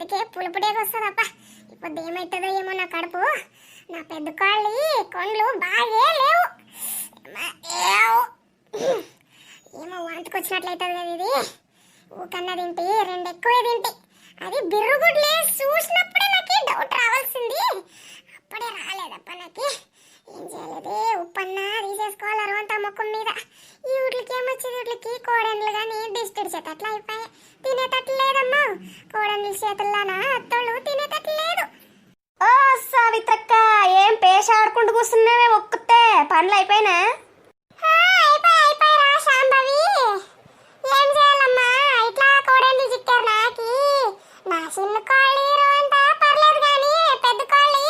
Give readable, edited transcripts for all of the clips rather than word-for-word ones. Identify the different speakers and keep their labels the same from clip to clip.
Speaker 1: అందుకే పులుపుడేకి వస్తుందప్ప. ఇప్పుడు ఏమవుతుందో ఏమో నా కడుపు. నా పెద్ద కాళ్ళు కొండ్లు బాగా లేవు. ఏమో వాంతికి వచ్చినట్లయితుంది కదా ఇది. ఊకన్నా తింటే రెండు ఎక్కువే తింటే అది బిర్రుగుడ్లే చూసినప్పుడే నాకు డౌట్ రావాల్సింది. అప్పుడే రాలేదప్ప నాకు. ఏం చేయలేదే, ఉప్పన్నా తీసేసుకోవాలి అరవంతా ముఖం మీద. ఈ వీటికి ఏమొచ్చేది, వీటికి కోడన్లు కానీ డిస్టెడ్ చేతట్లు అయిపోయాయి. తినేటట్లు లేదమ్మా కోడన్ల చేతుల్లోనా అత్తోళ్ళు తినేటట్లు లేదు.
Speaker 2: ఓ సావిత్రక్క, ఏం పేష ఆడుకుంటూ కూర్చున్నావే ఒక్కతే పనులు అయిపోయినా?
Speaker 1: అయిపోయి శాంభవి. ఏం చేయాలమ్మా, ఇట్లా కోడన్లు చిక్కారు నాకి. నా చిన్న కోళ్ళు అంతా పర్లేదు కానీ పెద్ద కోళ్ళు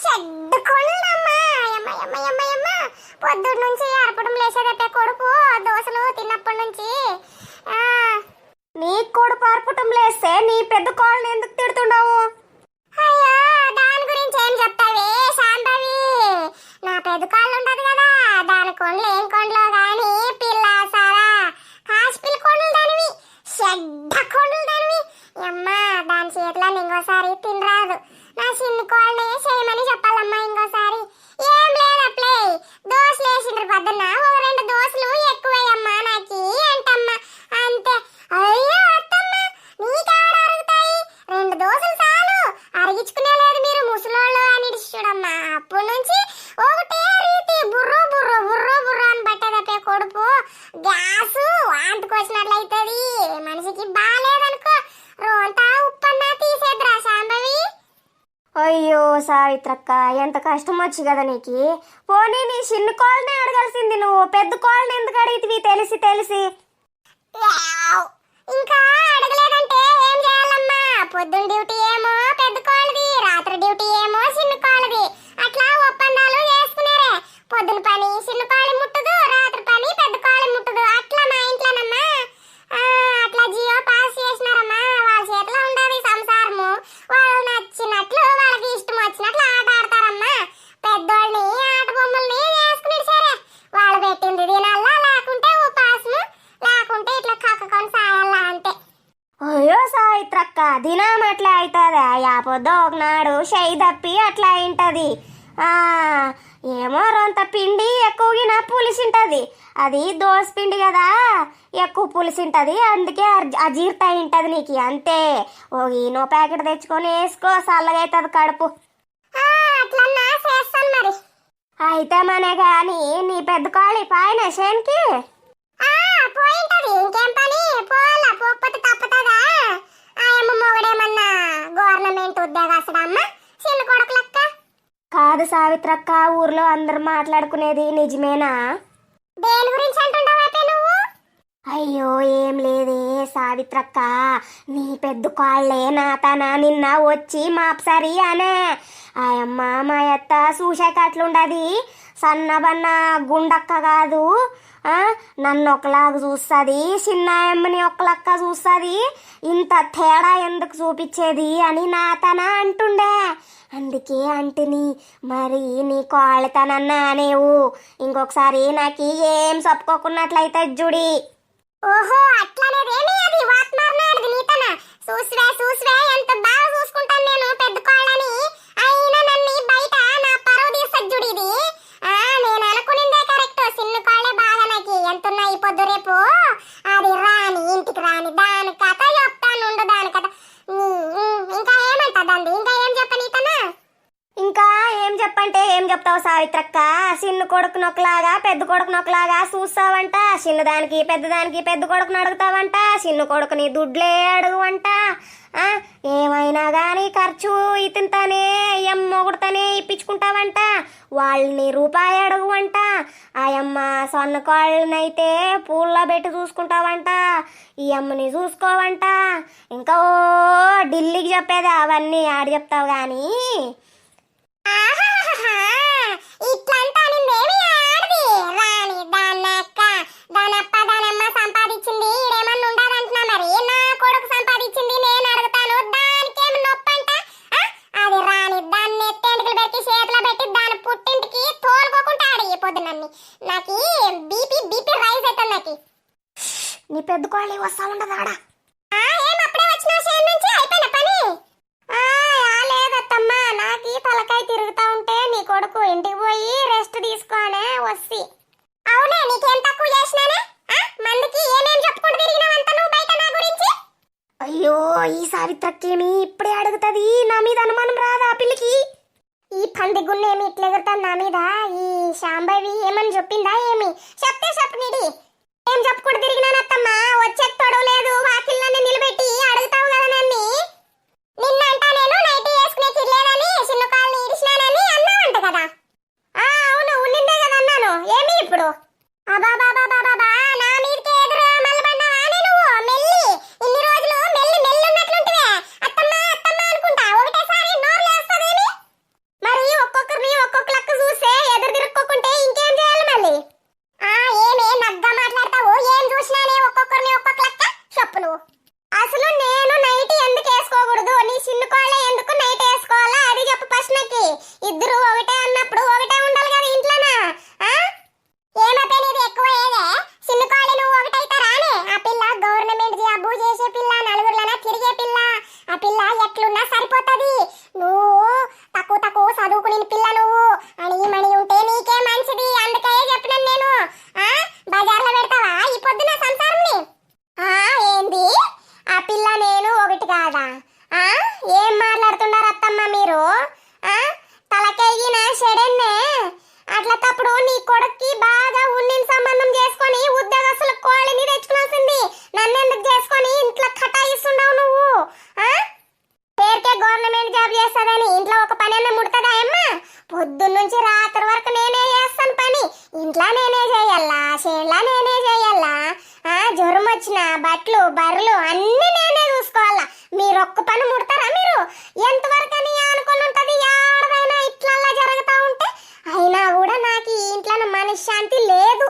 Speaker 1: షెడ్ కోళ్ళమ్మా. పొద్దున్న నుంచి అరపడం లేచేదట్టే కొడుకు దోశలు తిన్నప్పటి నుంచి.
Speaker 2: నీ కొడుకు అరపటం లేస్తే నీ పెద్ద కోళ్ళని ఎందుకు తిడుతున్నావు?
Speaker 1: అయ్యో దాని గురించి ఏం చెప్తావే శాంభవి. నా పెద్ద కోళ్ళు ఉండదు కదా, దాని కొండలు ఏం కొండలో గాని పిల్ల సారా హాస్పిల్ కొండలు దానివి, షెడ్డ కొండలు దానివి. అమ్మా దాని చేతిలో ఇంకోసారి తినరాదు. నా చిన్న కోళ్ళని చేయమని చెప్పాలమ్మా ఇంకోసారి. ఏం లేదప్లే, దోశలు వేసిండ్రు పొద్దున్న, ఒక రెండు దోశలు ఎక్కువయ్యమ్మా నాకి అంటమ్మా. అంతే. అయ్యో అత్తమ్మ నీకెవరు అరుగుతాయి, రెండు దోశలు చాలు, అరిగించుకునే లేదు మీరు ముసలోళ్ళు అని చూడమ్మా. అప్పటి నుంచి ఒకటే రీతి బుర్రు బుర్రు బుర్రు బుర్రు అని పట్టేదప్పే కొడుకు. గ్యాస్ వాంతికొచ్చినట్లయితుంది, మనిషికి బాగాలేదనుకో. రోంతా ఉప్పన్నా తీసేద్రా శాంభవి.
Speaker 2: అయ్యో సావిత్రక్క, ఎంత కష్టం వచ్చి కదా నీకు. పోనీ నీ చిన్న కోళ్ళనే అడగాల్సింది, నువ్వు పెద్ద కోళ్ళని ఎందుకు అడిగితివి తెలిసి తెలిసి?
Speaker 1: ఇంకా అడగలేదంటే ఏం చేయాలమ్మా, పొద్దున్న డ్యూటీ ఏమో పెద్ద కోళ్ళది, రాత్రి డ్యూటీ ఏమో చిన్న కోళ్ళది. అట్లా ఒప్పందాలు చేసుకున్నారే. పొద్దున పని చిన్న కోళ్ళి ముట్టదు, రాత్రి పని పెద్ద కోళ్ళి ముట్టదు. అట్లా మా ఇంట్లోనమ్మా. అట్లా జియో పాస్ చేసినారమ్మా. వాళ్ళ చేతిలో ఉండదు సంసారము. వాళ్ళు నచ్చినట్లు వాళ్ళకి ఇష్టం వచ్చినట్లు ఆట ఆడతారమ్మా. పెద్దోళ్ళని ఆట బొమ్మల్ని వేసుకుని సరే, వాళ్ళు పెట్టింది తినాలా, లేకుంటే ఉపాసము, లేకుంటే ఇట్లా కక్కకొని సాయాలా అంతే.
Speaker 2: అయ్యో సావిత్రక్క, దినం అట్లా అవుతుందా? యాపొద్దు ఒకనాడు షై తప్పి అట్లా అయింటది. ఏమో రొంత పిండి ఎక్కువగా పులిసింటది. అది దోశ పిండి కదా, ఎక్కువ పులిసింటది, అందుకే అజీర్త అయింటది నీకు అంతే. ఓ ఈనో ప్యాకెట్ తెచ్చుకొని వేసుకో, చల్లగా అవుతుంది కడుపు.
Speaker 1: అట్లన్నా చేస్తాను మరి.
Speaker 2: అయితే మనే గాని నీ పెద్ద కాళీ పాయన షేన్కి
Speaker 1: పోయింటది, ఇంకేం పని, పోవాలా, పోకపోతే తప్పుతుందా? ఆయమ్మ మొగడేమన్నా గవర్నమెంట్ ఉద్యోగస్తుడమ్మ చిన్న కొడుకు లెక్క?
Speaker 2: కాదు సావిత్రక్క, ఊర్లో అందరు మాట్లాడుకునేది నిజమేనా?
Speaker 1: దేని గురించి అంటుండవైతే నువ్వు?
Speaker 2: అయ్యో ఏం లేదే సావిత్రక్క, నీ పెద్ద కాళ్ళే నాతనా నిన్న వచ్చి మాప్సరి అనే. ఆయమ్మ మా అత్త చూసాక అట్లుండది, సన్నబన్న గుండక్క కాదు. నన్ను ఒకలాగా చూస్తుంది, చిన్నాయమ్మని ఒకలక్క చూస్తుంది. ఇంత తేడా ఎందుకు చూపించేది అని నాతనా అంటుండే. అందుకే అంటిని, మరి నీ కోళ్ళతనన్నా అనేవు. ఇంకొకసారి నాకు ఏం చెప్పుకోకున్నట్లయితే జుడి.
Speaker 1: ఓహో అట్లనేదేమి, అది వాత్మార్నాడు నీతనా. చూసివే ఎంత బాగా చూసుకుంటాను నేను పెద్ద కోళ్ళని. అయినా నన్ను బయట నా పరువు తీసజ్జుడి ఇది. నేను అనుకునిందే కరెక్ట్, చిన్న కోళ్ళే బాగా నాకు. ఎంతున్నాయి పొద్దు రేపు అది రాని ఇంటికి రాని దాని కథ చెప్తాను ఉండు, దాని కథ. ఇంకా ఏమంటదండి, ఇంకా ఏం చెప్పనీతనా?
Speaker 2: ఇంకా ఏం చెప్పంటే ఏం చెప్తావు సావిత్రక్క? చిన్న కొడుకు నొక్కలాగా పెద్ద కొడుకు నొక్కలాగా చూస్తావంట. చిన్నదానికి పెద్దదానికి పెద్ద కొడుకుని అడుగుతావంట, చిన్న కొడుకుని దుడ్లే అడుగువంట. ఏమైనా కానీ ఖర్చు ఇతనితోనే మొగుడుతోనే ఇప్పించుకుంటావంట. వాళ్ళని రూపాయి అడుగువంట. ఆయమ్మ సొన్న కాళ్ళనైతే పూల్లో పెట్టి చూసుకుంటావంట. ఈ అమ్మని చూసుకోవంట. ఇంకా ఓ ఢిల్లీకి చెప్పేది అవన్నీ ఆడి చెప్తావు కానీ.
Speaker 1: ఇట్లంతా నిందేమి ఆడది రాని దాన్నక్క దానప్ప దానమ్మ సంపాదించింది ఇడేమన్నా ఉండదంటున్నా. మరి నా కొడుకు సంపాదించింది నేను అడుగుతాను, దానికేమి నొప్పంట? అది రాని దాన్ని ఎత్తేంటికి పెట్టి చేతిలో పెట్టి దాని పుట్టింటికి తోలుకోకుండా ఆడి పొద్దునన్ని. నాకు బీపీ రైస్ అవుతుంది. నాకు
Speaker 2: నీ పెద్ద కోళ్ళి వస్తా ఉండదు ఆడ.
Speaker 1: ఏం అప్పుడే వచ్చిన నుంచి అయిపోయిన పని.
Speaker 2: ఇంటికి పోయి రెస్ట్ తీసుకోనే వస్తి.
Speaker 1: అవునా నీకేం తక్కువ చేసినానే మందికి ఏమేం చెప్పుకుంటూ తిరిగినావంత నువ్వు బయట నా గురించి
Speaker 2: అయ్యో ఈ సావిత్రక్కేమి ఇప్పుడే అడుగుతుంది, నా మీద అనుమానం రాదా ఆ పిల్లకి?
Speaker 1: ఈ పంది గున్నేమి ఇట్లా ఎగురుతాను నా మీద ఈ శాంభవి ఏమని చెప్పిందా ఏమి చెప్తే చెప్పనిడి ఏం చెప్పుకుంటూ తిరిగినానత్తమ్మా వచ్చే తొడవలేదు వాకిళ్ళని నిలబెట్టి అడుగుతావు కదా నన్ను నిన్నంటా నేను నైట్ వేసుకునే తిరలేదని చిన్న కాళ్ళని ఇడిచినానని అన్నావంట కదా అవును ఉన్నిందే కదా అన్నాను ఏమి ఇప్పుడు అబాబాబాబాబా నా మీదకి ఎదురు మల్లబడ్డావా నువ్వు మెల్లి ఇన్ని రోజులు మెల్లి మెల్లి ఉన్నట్లుంటివే అత్తమ్మ అత్తమ్మ అనుకుంటా ఒకటేసారి నోరు లేస్తదేమి మరి ఒక్కొక్కరిని ఒక్కొక్క లెక్క చూస్తే ఎదురు తిరుక్కోకుంటే ఇంకేం చేయాలి మళ్ళీ ఏమే నగ్గా మాట్లాడతావు ఏం చూసినానే ఒక్కొక్కరిని ఒక్కొక్క లెక్క చెప్పు నువ్వు అసలు నేను నైట్ ఎందుకు వేసుకోకూడదు నీ చిన్న కోళ్ళే ఎందుకు నైట్ వేసుకోవాలా అది చెప్పు ప్రశ్నకి ఇద్దరు ఒకటే అన్నప్పుడు ఒకటే ఉండాలి కదా ఇంట్లోనా ఏమైతే నీది ఎక్కువ ఏదే చిన్న కోళ్ళ నువ్వు ఒకటైతారానే ఆ పిల్ల గవర్నమెంట్ జాబు చేసే పిల్ల నలుగురులనా తిరిగే పిల్ల ఆ పిల్ల ఎట్లున్నా సరిపోతుంది నువ్వు తక్కువ తక్కువ చదువుకుని పిల్ల నువ్వు అని మణి ఉంటే నీకే మంచిది అందుకే చెప్పినాను నేను బజార్లో పెడతావా ఈ పొద్దున సంసారంని ఏంది ఆ పిల్ల నేను ఒకటి కాదా ఏం మాట్లాడుతున్నారు అత్తమ్మ మీరు తలకెగిన చెడెన్నే అట్లా తప్పుడు నీ కొడుక్కి బాగా ఉండిన సంబంధం చేసుకొని ఉద్యోగస్తుల కోళ్ళని తెచ్చుకోవాల్సింది నన్ను ఎందుకు చేసుకొని ఇంట్లో కటాయిస్తున్నావు నువ్వు పేరుకే గవర్నమెంట్ జాబ్ చేస్తుందని ఇంట్లో ఒక పని అన్న ముడుతుందా అమ్మ పొద్దున్నుంచి రాత్రి వరకు నేనే చేస్తాను పని ఇంట్లో నేనే చేయాలా చేనులా నేనే చేయాలా జ్వరం వచ్చిన బట్టలు బర్రెలు అన్ని నేనే చూసుకోవాలా మీరు ఒక్క పని ముడతారా మీరు ఎంతవరకు అని అనుకుని ఉంటుంది ఎవరిదైనా ఇట్లా జరుగుతూ ఉంటే అయినా కూడా నాకు ఈ ఇంట్లో మనశ్శాంతి లేదు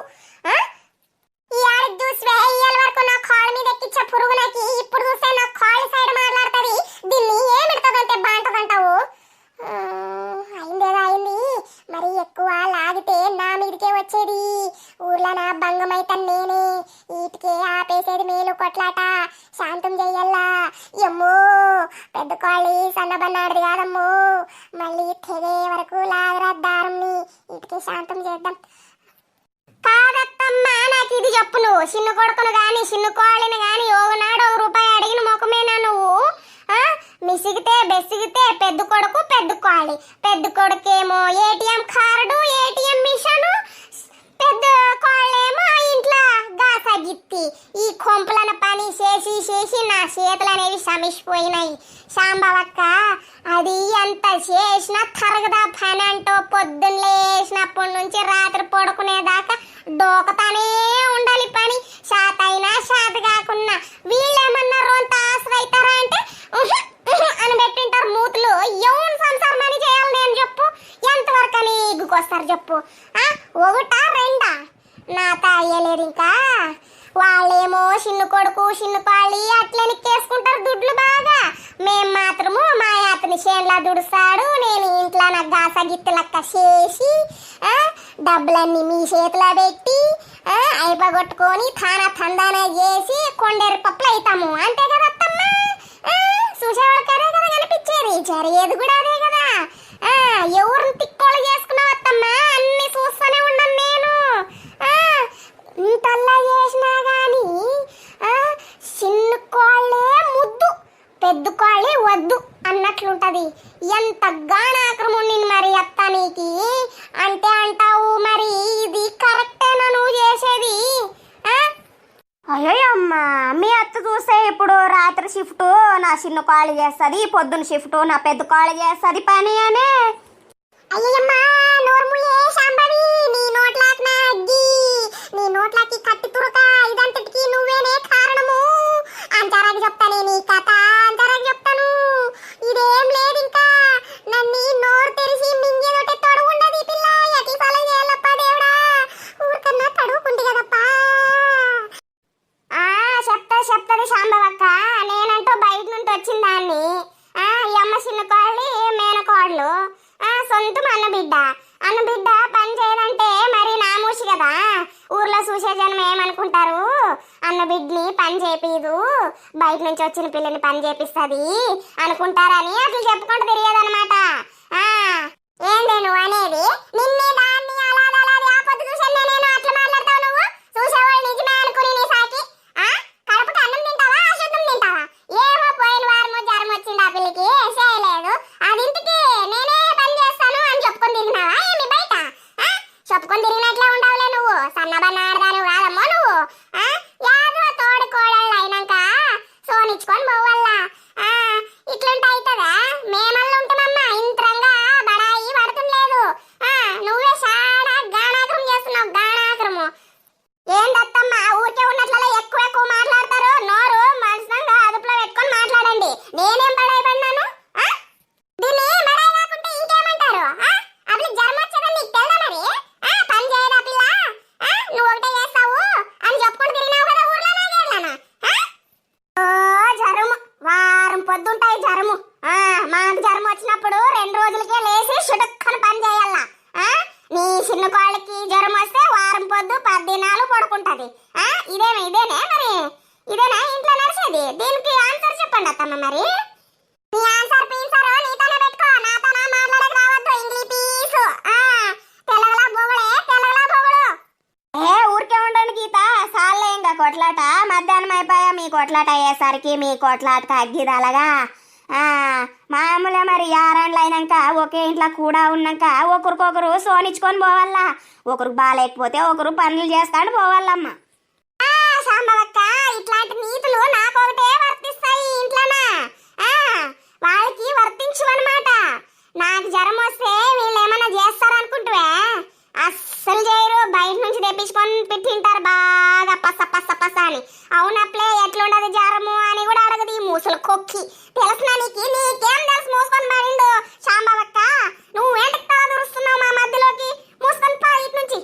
Speaker 1: ఈ ఆడికి చూస్తే ఇయ్యాల వరకు నా కాళ్ళ మీద ఎక్కించే పురుగు నాకు ఇప్పుడు చూస్తే నా కాళ్ళ సైడ్ మాట్లాడుతుంది దీన్ని ఏమిడుతుందంటే బాంటదంటావు అయిందేదో అయింది మరి ఎక్కువ లాగితే నా మీదకే వచ్చేది ఊర్లో నా భంగమైతే నేనే వీటికే ఆపేసేది మేలు కొట్లాట శాంతం చెయ్యల్లా ఎమ్మో పెద్ద కాళ్ళి సన్నబన్నాడిది కాదమ్మో మళ్ళీ తెగే వరకు లాగరా దారంని వీటికి శాంతం చేద్దాం కాదత్తమ్మా నాకు ఇది చెప్పు నువ్వు చిన్న కొడుకును గాని చిన్న కోళ్ళని గాని ఒకనాడు ₹1 అడిగిన ముఖమేనా నువ్వు మిసిగితే బెసిగితే పెద్ద కొడుకు పెద్ద కోళ్ళి పెద్ద కొడుకేమో ఏటీఎం కార్డు ఏటీఎం మిషను పెద్ద కోళ్ళేమో ఇంట్లో గాసగిత్తి ఈ కొంపలన పని చేసి చేసి నా చేతులు అనేవి సమిసిపోయినాయి శాంబవక్క అది ఎంత చేసినా తరగదా పని అంటూ పొద్దున్న లేచినప్పటి నుంచి రాత్రి పడుకునేదాకా డోకతానే ఉండాలి పని శాతైనా శాత కాకున్నా వీళ్ళేమన్నా రొంత ఆశ్రయితారా అంటే అని పెట్టింటారు మూతులు ఎవరు సంసారం అని చేయాలి నేను చెప్పు ఎంతవరకు అని ఇగ్గుకొస్తారు చెప్పు ఒకటా రెండా నా తాయ్యలేదు ఇంకా వాళ్ళేమో చిన్న కొడుకు చిన్న పాళి అట్లని కేసుకుంటారు దుడ్లు బాగా మేం మాత్రము మా యాతని చేనులా దుడుస్తాడు నేను ఇంట్లో నా గాస గిత్తలక్క చేసి డబ్బులన్నీ మీ చేతిలో పెట్టి అయిపోగొట్టుకొని తానా తందానా చేసి కొండేరు పప్పులు అవుతాము అంతే కదా అత్తమ్మ చూసేవాళ్ళకి అదే కదా కనిపించేది జరిగేది కూడా అదే కదా ఎవరిని తిక్కోళ్ళు చేసుకున్నావు అత్తమ్మ అన్ని చూస్తూనే ఉన్నాను నేను ఇంతల్లా చేసినా గాని చిన్న కోళ్ళే ముద్దు పెద్ద కోళ్ళే వద్దు అన్నట్లుంటది ఎంత గానాక్రముని మరి అత్త నీకి అంటే అంటావు మరి ఇది కరెక్టేనా నువ్వు చేసేది
Speaker 2: అయ్యో అమ్మా మీ అత్త చూస్తే ఇప్పుడు రాత్రి షిఫ్ట్ నా చిన్న కాళ్ళు చేస్తుంది పొద్దున్న షిఫ్ట్ నా పెద్ద కాళ్ళు చేస్తుంది పని అనే
Speaker 1: అయ్యమ్మా నోర్ముయే శాంబవి నీ నోట్లాకి నా అగ్గి నీ నోట్లకి కట్టి తురక ఇదంతటికి నువ్వేనే కారణము అంతరాకి చెప్తానే నీ కథ అంతరాకి చెప్తాను ఇదేం లేదు ఇంకా నన్ను నోరు తెరిచి మింగేదొట్టే తొడుగు ఉండదు ఈ పిల్ల ఎట్లా ఫాలో చేయాలప్ప దేవుడా ఊరికన్నా తడుగుకుంది కదప్పా చెప్తాది శాంబవక్క నేనంటూ బయట నుండి వచ్చిన దాన్ని ఈ అమ్మ చిన్న కోళ్ళి మేనకోళ్ళు సొంతం అన్నబిడ్డ పని చేయదంటే మరి నామూసి కదా ఊర్లో చూసే జనం ఏమనుకుంటారు అన్నబిడ్డని పని చేపిదు బయట నుంచి వచ్చిన పిల్లని పని చేపిస్తుంది అనుకుంటారని అట్లా చెప్పుకుంటూ తిరిగేదన్నమాట ఏందే నువ్వు అనేది? నిన్నే దాన్ని అలాది ఆపొద్దు చూసాను నేను. అట్లా మాట్లాడతావు నువ్వు? చూసేవాళ్ళు నిజమే అనుకుని నీ సాకి. ఆ కడుపుకి అన్నం తింటావా అశుద్ధం తింటావా? ఏమో పోయిన వారము జ్వరం వచ్చింది ఆ పిల్లకి, చేయలేదు. అది ఇంటికి నేనే పని చేస్తాను అని చెప్పుకొని తిరిగినావా ఏమి బయట? చెప్పుకొని తిరిగినట్లే ఉండవులే నువ్వు. సన్నబన్న ఆడదాను కాదమ్మో నువ్వు. యాదో తోడు కోడళ్ళు అయినాక సోనిచ్చుకొని పోవల్లా. ఇట్లుంటే అవుతుందా? మేమల్లా ఉంటామమ్మా. ఇంత్రంగా బడాయి పడుతుండలేదు. నువ్వే చాలా గానాకరం చేస్తున్నావు, గానాకరము. ఏందత్తమ్మా ఊరికే ఉన్నట్లలో ఎక్కువ మాట్లాడతారు. నోరు మనసుగా అదుపులో పెట్టుకొని మాట్లాడండి. నేనేం బడాయి పడినాను? దీన్ని బడాయి కాకుంటే ఇంకేమంటారు? అప్పుడు జ్వరం వచ్చేదని నీకు తెలుదా మరి? పని చేయదా పిల్ల? నువ్వు ఒకటే చేస్తావు అని చెప్పుకొని తిరిగినావు కదా ఊర్లో నాగేర్లానా? జ్వరము వారం పొద్దుంటాయి జ్వరము. మాకు జ్వరం వచ్చినప్పుడు 2 రోజులకే లేచి షుటుక్కని పని చేయాల. నీ చిన్న కోళ్ళకి జ్వరం వస్తే వారం పొద్దు 10 దినాలు పడుకుంటది. ఇదేనే మరి? ఇదేనా ఇంట్లో నడిచేది? దీనికి ఆన్సర్ చెప్పండి అత్తమ్మ మరి. నీ ఆన్సర్ పీన్సర్ నీతోనే పెట్టుకో, నాతో మాట్లాడక రావద్దు. ఇంగ్లీష్ తెలగలా బొగుడు.
Speaker 2: ఊరికే ఉండండి గీత, సాల్లే ఇంకా కొట్లాట. మధ్యాహ్నం అయిపోయా మీ కొట్లాట అయ్యేసరికి మీ కొట్లాట తగ్గిదలగా. మామూలే మరి. యారాండ్లు అయినాక ఒకే ఇంట్లో కూడా ఉన్నాక ఒకరికొకరు సోనిచ్చుకొని పోవాలా. ఒకరికి బాగాలేకపోతే ఒకరు పనులు చేస్తాడు పోవాలమ్మా.
Speaker 1: శాంబవక్క, ఇట్లాంటి నీతులు నాకొకటే వర్తిస్తాయి ఇంట్లోనా. వాళ్ళకి వర్తించవన్నమాట. నాకు జ్వరం వస్తే వీళ్ళు ఏమన్నా చేస్తారనుకుంటువే? అస్సలు చేయరు. బయట నుంచి తెప్పించుకొని పెట్టింటారు బాగా పస పస పస అని. అవునప్లే ఎట్లుండదు జ్వరము అని కూడా అడగదు ఈ మూసలు కొక్కి. తెలుసునా నీకు? నీకేం తెలుసు? మూసుకొని పడిండు శాంబవక్క. నువ్వు ఏంటికి తల దూరుస్తున్నావు మా మధ్యలోకి? మూసుకొని పా ఇటు నుంచి.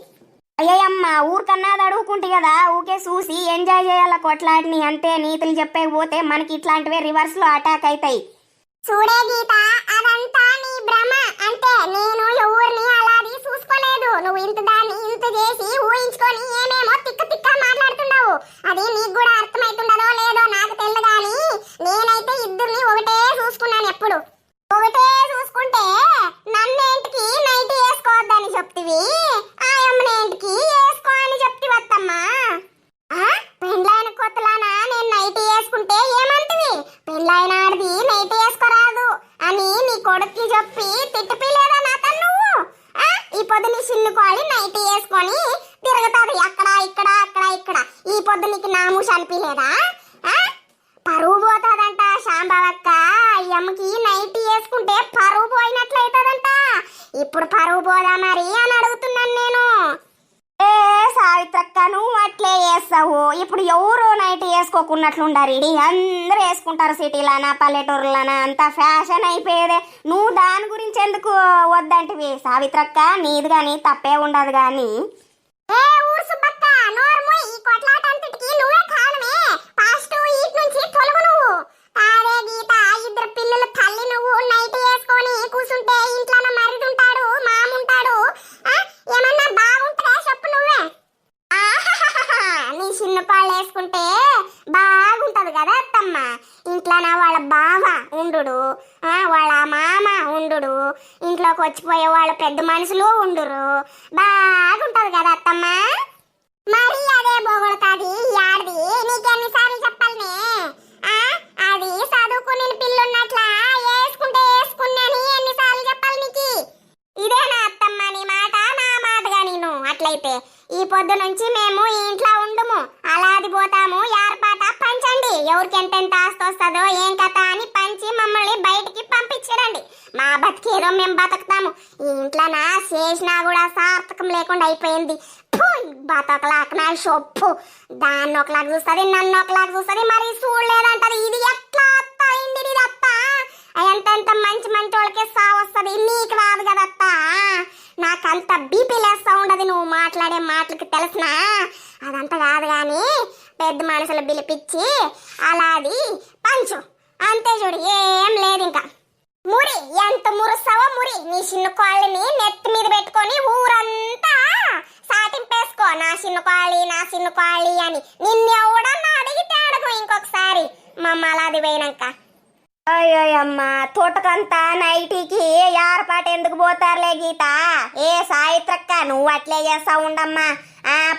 Speaker 2: అయ్యమ్మ ఊరికన్నా అడుగుకుంటే కదా, ఊకే చూసి ఎంజాయ్ చేయాల కొట్లాడిని. అంతే నీతులు చెప్పకపోతే మనకి ఇట్లాంటివే రివర్స్ లో అటాక్ అవుతాయి.
Speaker 1: చూడే గీత, అదంతా నీ భ్రమ. అంటే నేను ఎవరిని అలాది చూసుకోలేదు. నువ్వు ఇంత దాన్ని ఇంత చేసి ఊహించుకొని ఏమేమో తిక్క తిక్క మాట్లాడుతున్నావు. అది నీకు కూడా అర్థమైతుండదో లేదో నాకు తెలియదు గాని నేనైతే ఇద్దరిని ఒకటే చూసుకున్నాను. ఎప్పుడు ఒకటే చూసుకుంటే నన్నేంటికి నైట్ వేసుకోవద్దని చెప్తివి, ఆయమ్మనేంటికి వేసుకో అని చెప్తివత్తమ్మా. పెండ్లైన కొత్తలానా నేను నైట్ వేసుకుంటే ఏమంటివి? పెండ్లైన ఆడిది నైట్ వేసుకోరాదు అని నీ కొడుక్కి చెప్పి తిట్టిపిలేదా నాతో నువ్వు? ఈ పొద్దు నీ చిన్నుకోవాలి నైట్ వేసుకొని తిరుగుతుంది అక్కడ ఇక్కడ అక్కడ ఇక్కడ. ఈ పొద్దు నీకు నామూష అనిపించలేదా? పరువు పోతాదంట శాంబవక్క. అమ్మకి నైట్ వేసుకుంటే పరువు పోయినట్లయితదంట. ఇప్పుడు పరువు పోదా మరి అని అడుగుతున్నాను నేను.
Speaker 2: సావిత్రక్క నువ్వు అట్లే వేస్తావు. ఇప్పుడు ఎవరు నైట్ వేసుకోకున్నట్లుండారు. అందరూ వేసుకుంటారు. సిటీలోనా పల్లెటూరులోనా అంతా ఫ్యాషన్ అయిపోయేదే. నువ్వు దాని గురించి ఎందుకు వద్దంటివి సావిత్రక్క? నీది గాని తప్పే ఉండదు గాని.
Speaker 1: ఊరు సుబ్బక్క, నోర్ము. ఈ కొట్లాట అంతటికి నువ్వే కారణమే. ఫాస్ట్ ఈట్ నుంచి తొలగు నువ్వు. కాదే గీత, ఇద్దరు పిల్లల తల్లి నువ్వు. నైట్ వేసుకొని కూర్చుంటే ఇంట్లోన మరిదుంటాడు, మాముంటాడు. ఏమన్నా బాగుంటుందా చెప్పు నువ్వే. నీ చిన్న పాళ్ళు వేసుకుంటే బాగుంటది కదా అత్తమ్మ. ఇంట్లోన వాళ్ళ బావ ఉండు, వాళ్ళ మామ ఉండు, ఇంట్లోకి వచ్చిపోయే వాళ్ళ పెద్ద మనుషులు ఉండురు. బాగుంటది కదా అత్తమ్మ. మరి అదే బొగడతాది యాడిది? నీకెన్నిసార్లు చెప్పాలనే? అది చదువుకుని పిల్లున్నట్లా వేసుకుంటే వేసుకున్నాని ఎన్నిసార్లు చెప్పాలి నీకు? ఇదేనా అత్తమ్మ నీ మాట? నా మాటగా నేను అట్లయితే ఈ పొద్దు నుంచి మేము ఈ ఇంట్లో ఉండము, అలాది పోతాము. ఏర్పాట పంచండి. ఎవరికి ఎంతెంత ఆస్తి వస్తుందో ఏం కథ అని పంచి మమ్మల్ని బయటికి పంపించరండి. మా బతికేదో మేము బతుకుతాము. ఈ ఇంట్లో నా చేసినా కూడా సార్థకం లేకుండా అయిపోయింది. బతకలాక నా షొప్పు. దాన్ని ఒకలాగా చూస్తుంది, నన్ను ఒకలాగా చూస్తుంది. మరి చూడలేదంటది. ఇది ఎట్లా అత్త అయింది? ఇది అత్త ఎంతెంత మంచి మంచి వాళ్ళకే సావు వస్తుంది, నీకు రాదు కదా అత్త. నాకంత బీపీ లేస్తా ఉండదు నువ్వు మాట్లాడే మాటలకి. తెలిసినా అదంతా కాదు కానీ పెద్ద మనుషులు పిలిపించి అలాది పంచు అంతే. చూడు ఏం లేదు ఇంకా. మురి ఎంత మురుస్తావో మురి. నీ చిన్న కాళ్ళని నెత్తి మీద పెట్టుకొని ఊరంతా సాటింపేసుకో. నా చిన్న కాళీ అని. నిన్నెవడన్నా అడిగితే అడుగు ఇంకొకసారి మమ్మ అలాది పోయినాక.
Speaker 2: అయ్యమ్మ తోటకంతా నైటీకి యారపాటు ఎందుకు పోతారులే గీత. ఏ సాయిత్రక్క నువ్వు అట్లే చేస్తా ఉండమ్మా.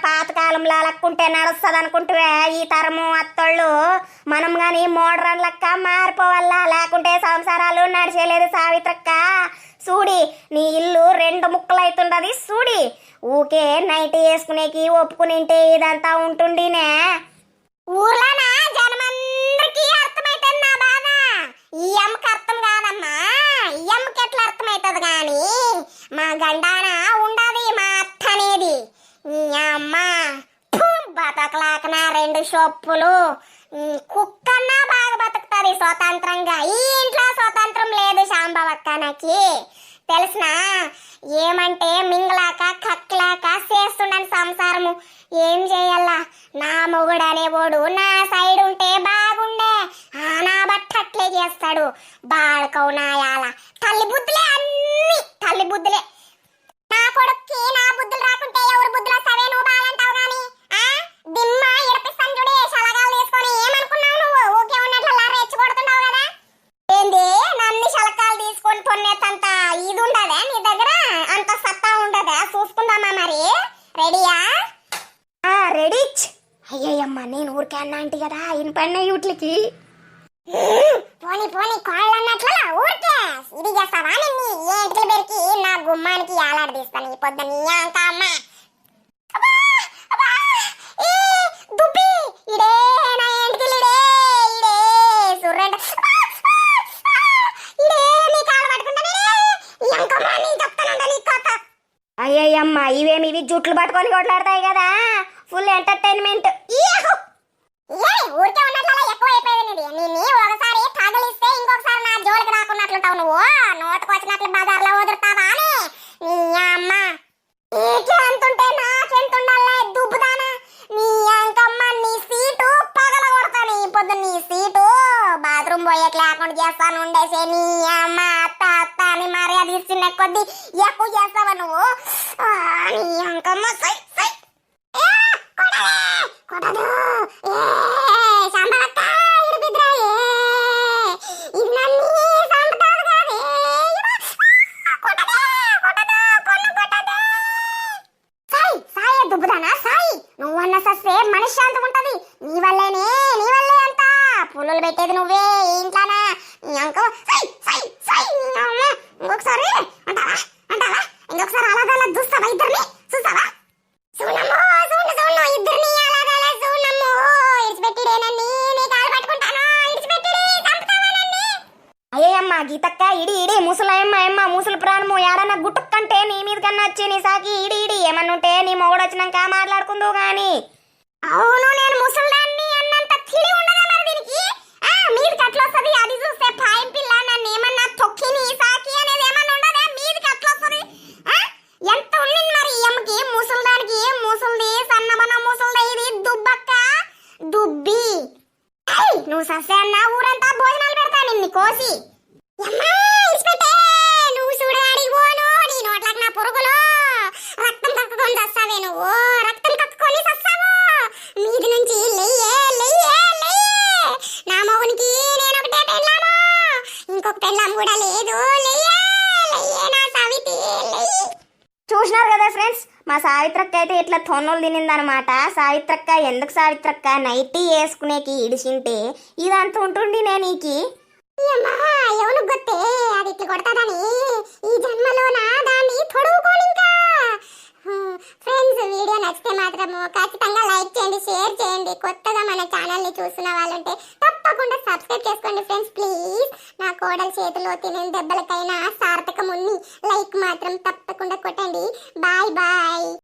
Speaker 2: పాతకాలంలో లక్కుంటే నడుస్తుంది అనుకుంటువే ఈ తరము అత్తోళ్ళు. మనం గాని మోడ్రన్ లెక్క మారిపోవాలా, లేకుంటే సంసారాలు నడిచేలేదు సావిత్రక్క. చూడి నీ ఇల్లు 2 ముక్కలు అవుతుండది చూడి. ఊకే నైటీ వేసుకునేకి ఒప్పుకునింటే ఇదంతా ఉంటుండినే.
Speaker 1: ఊర్లోనా జనమందరికీ అర్థమైతుంది నా బాధ. ఈ అమ్మకి అర్థం కాదమ్మా. ఈ అమ్మకి ఎట్లా అర్థమైతుంది గాని మా గండాన ఉండదు మా అత్త అనేది. ఈ అమ్మ బతకలేకనా 2 షొప్పులు. కుక్కన్నా బాగా బతుకుతుంది స్వతంత్రంగా. ఈ ఇంట్లో స్వతంత్రం లేదు శాంభవక్కనకి తెలిసినా. ఏమంటే మింగలాక కక్కలాక చేస్తుండని సంసారము. ఏం చేయాలా? నా మొగుడు అనేవాడు నా సైడ్ ఉంటే బాగుండే. నా బట్ట అట్లే చేస్తాడు. బాడుకవు నాయాల తల్లి బుద్ధులే, అన్ని తల్లి బుద్ధులే. నా కొడుక్కి నా బుద్ధులు రాకుంటే ఎవరు బుద్ధులు వస్తావే నువ్వు బాలంటావు గాని. దిమ్మ ఎడపిస్తాను చూడే శలగాలు తీసుకొని. ఏమనుకున్నావు నువ్వు? ఊకే ఉన్నట్లలా రెచ్చగొడుతున్నావు కదా. ఏంది నన్ను శలకాలు తీసుకొని పొన్నేతంత ఇది ఉండదా నీ దగ్గర? అంత సత్తా ఉండదా? చూసుకుందామా మరి. రెడీయా?
Speaker 2: రెడీ. అయ్యయ్యమ్మ నేను ఊరికే అన్నా అంటే కదా ఇన్పన్న వీటికి.
Speaker 1: పోనీ పోనీ కాళ్ళు అన్నట్లా ఊరికే ఇది చేస్తావా? నిన్ను ఏంటికి బెరికి నా గుమ్మానికి ఏలాడదీస్తాను ఈ పొద్దున. అంత అమ్మ దుబ్బి ఇడే నా ఏంటికి ఇడే ఇడే సుర్రెంట ఇడే నీ కాళ్ళు పట్టుకుంటానే. ఇంకమ్మా నీ చెప్తానంట నీ కథ.
Speaker 2: అయ్యయ్యమ్మ ఇవేమి ఇవి జుట్లు పట్టుకొని కొట్లాడతాయి కదా. Full entertainment.
Speaker 1: ఊరికే ఉన్నట్ల ఎక్కువ అయిపోయింది. నిన్ను ఒకసారి తగిలిస్తే ఇంకొకసారి నా జోలికి రాకున్నట్లుంటావు నువ్వు. నోటుకు వచ్చినట్లు బజార్లో వదులుతావా అని. నీ అమ్మ నీకే అంతుంటే నాకెంత ఉండాలే దుబ్బుదానా. నీ అంకమ్మ నీ సీటు పగల కొడతాను ఈ పొద్దు. నీ సీటు బాత్రూమ్ పోయేకి లేకుండా చేస్తాను ఉండేసే. నీ అమ్మ అత్త అత్త అని మర్యాద ఇస్తున్న కొద్ది ఎక్కువ చేస్తావా నువ్వు. నీ అంకమ్మ సై సై కొడదు. శాంబవక్క ఇడిపిద్రా. ఇది నన్ను సంపతాదు కాదే. కొట్టదే కొట్టదు కొన్ను కొట్టదే. సాయి సాయి దుబ్బుదానా సాయి. నువ్వన్న సస్తే మనశ్శాంతం ఉంటది. నీ వల్లే అంతా పుల్లలు పెట్టేది నువ్వే ఇంట్లోనా. నీ అంకం సాయి సాయి సాయి. ఇంకొకసారి అంటావా అంటావా? ఇంకొకసారి అలాగలా చూస్తావా? ఇద్దరిని చూస్తావా? చూడమ్మో చూడు ఇద్దరిని అలాగలా చూడమ్మో. ఇడిచిపెట్టిడేనని నీ కాలు పట్టుకుంటాను. ఇడిచిపెట్టిడే చంపుతావానని.
Speaker 2: అయ్యమ్మ గీతక్క ఇడి ఇడి ముసలయ్యమ్మ అమ్మ ముసలి ప్రాణము ఏడన్నా గుట్టుకంటే నీ మీద కన్నా వచ్చి నీ సాకి ఇడి ఇడి ఏమన్నుంటే నీ మొగుడు వచ్చినాక మాట్లాడుకుందో గాని.
Speaker 1: అవును నేను ముసల్దాన్ని అన్నంత తిడి ఉండదా మరి దీనికి. మీదికి అట్లా వస్తుంది. అది చూస్తే పాయం పిల్ల నన్ను ఏమన్నా తొక్కి నీ సాకి అనేది ఏమన్నా ఉండదా? మీదికి అట్లా వస్తుంది. ఎంత ఉండింది మరి ఈ అమ్మకి ముసల్దానికి. ముసల్ది సన్నమన ముసల్ది ఇది దుబ్బక్క దుబ్బి. నువ్వు సస్తే అన్న ఊరంతా భోజనాలు పెడతా నిన్ను కోసి. నువ్వు చూడడానికి పోను. నీ నోట్లకు నా పురుగులు రక్తం కక్కుకొని చస్తావే నువ్వు. రక్తం కక్కుకొని చస్తావు. మీది నుంచి లెయ్యే లెయ్యే లెయ్యే. నా మొగునికి నేను ఒకటే పెళ్ళాము. ఇంకొక పెళ్ళాము కూడా లేదు. లెయ్యే లెయ్యే నా సవితి లెయ్యి.
Speaker 2: చూసినారు కదా ఫ్రెండ్స్, మా సావిత్రక్క అయితే ఇట్లా తొన్నులు తినిందనమాట. సావిత్రక్క ఎందుకు సావిత్రక్క నైటీ వేసుకునేకి ఇడిచింటే ఇదంతా ఉంటుండి నీకి.
Speaker 1: ఎవరు గొత్తే అది ఇట్లా కొడతాదని ఈ జన్మలోన దాన్ని తొడుగుకోని. ఇంకా ఫ్రెండ్స్ వీడియో నచ్చితే మాత్రము ఖచ్చితంగా లైక్ చేయండి, షేర్ చేయండి. కొత్తగా మన ఛానల్ ని చూస్తున్న వాళ్ళంటే తప్పకుండా సబ్స్క్రైబ్ చేసుకోండి ఫ్రెండ్స్ ప్లీజ్. నా కోడలు చేతిలో తినే దెబ్బలకైనా సార్థకం ఉంది. లైక్ మాత్రం తప్పకుండా కొట్టండి. Bye bye.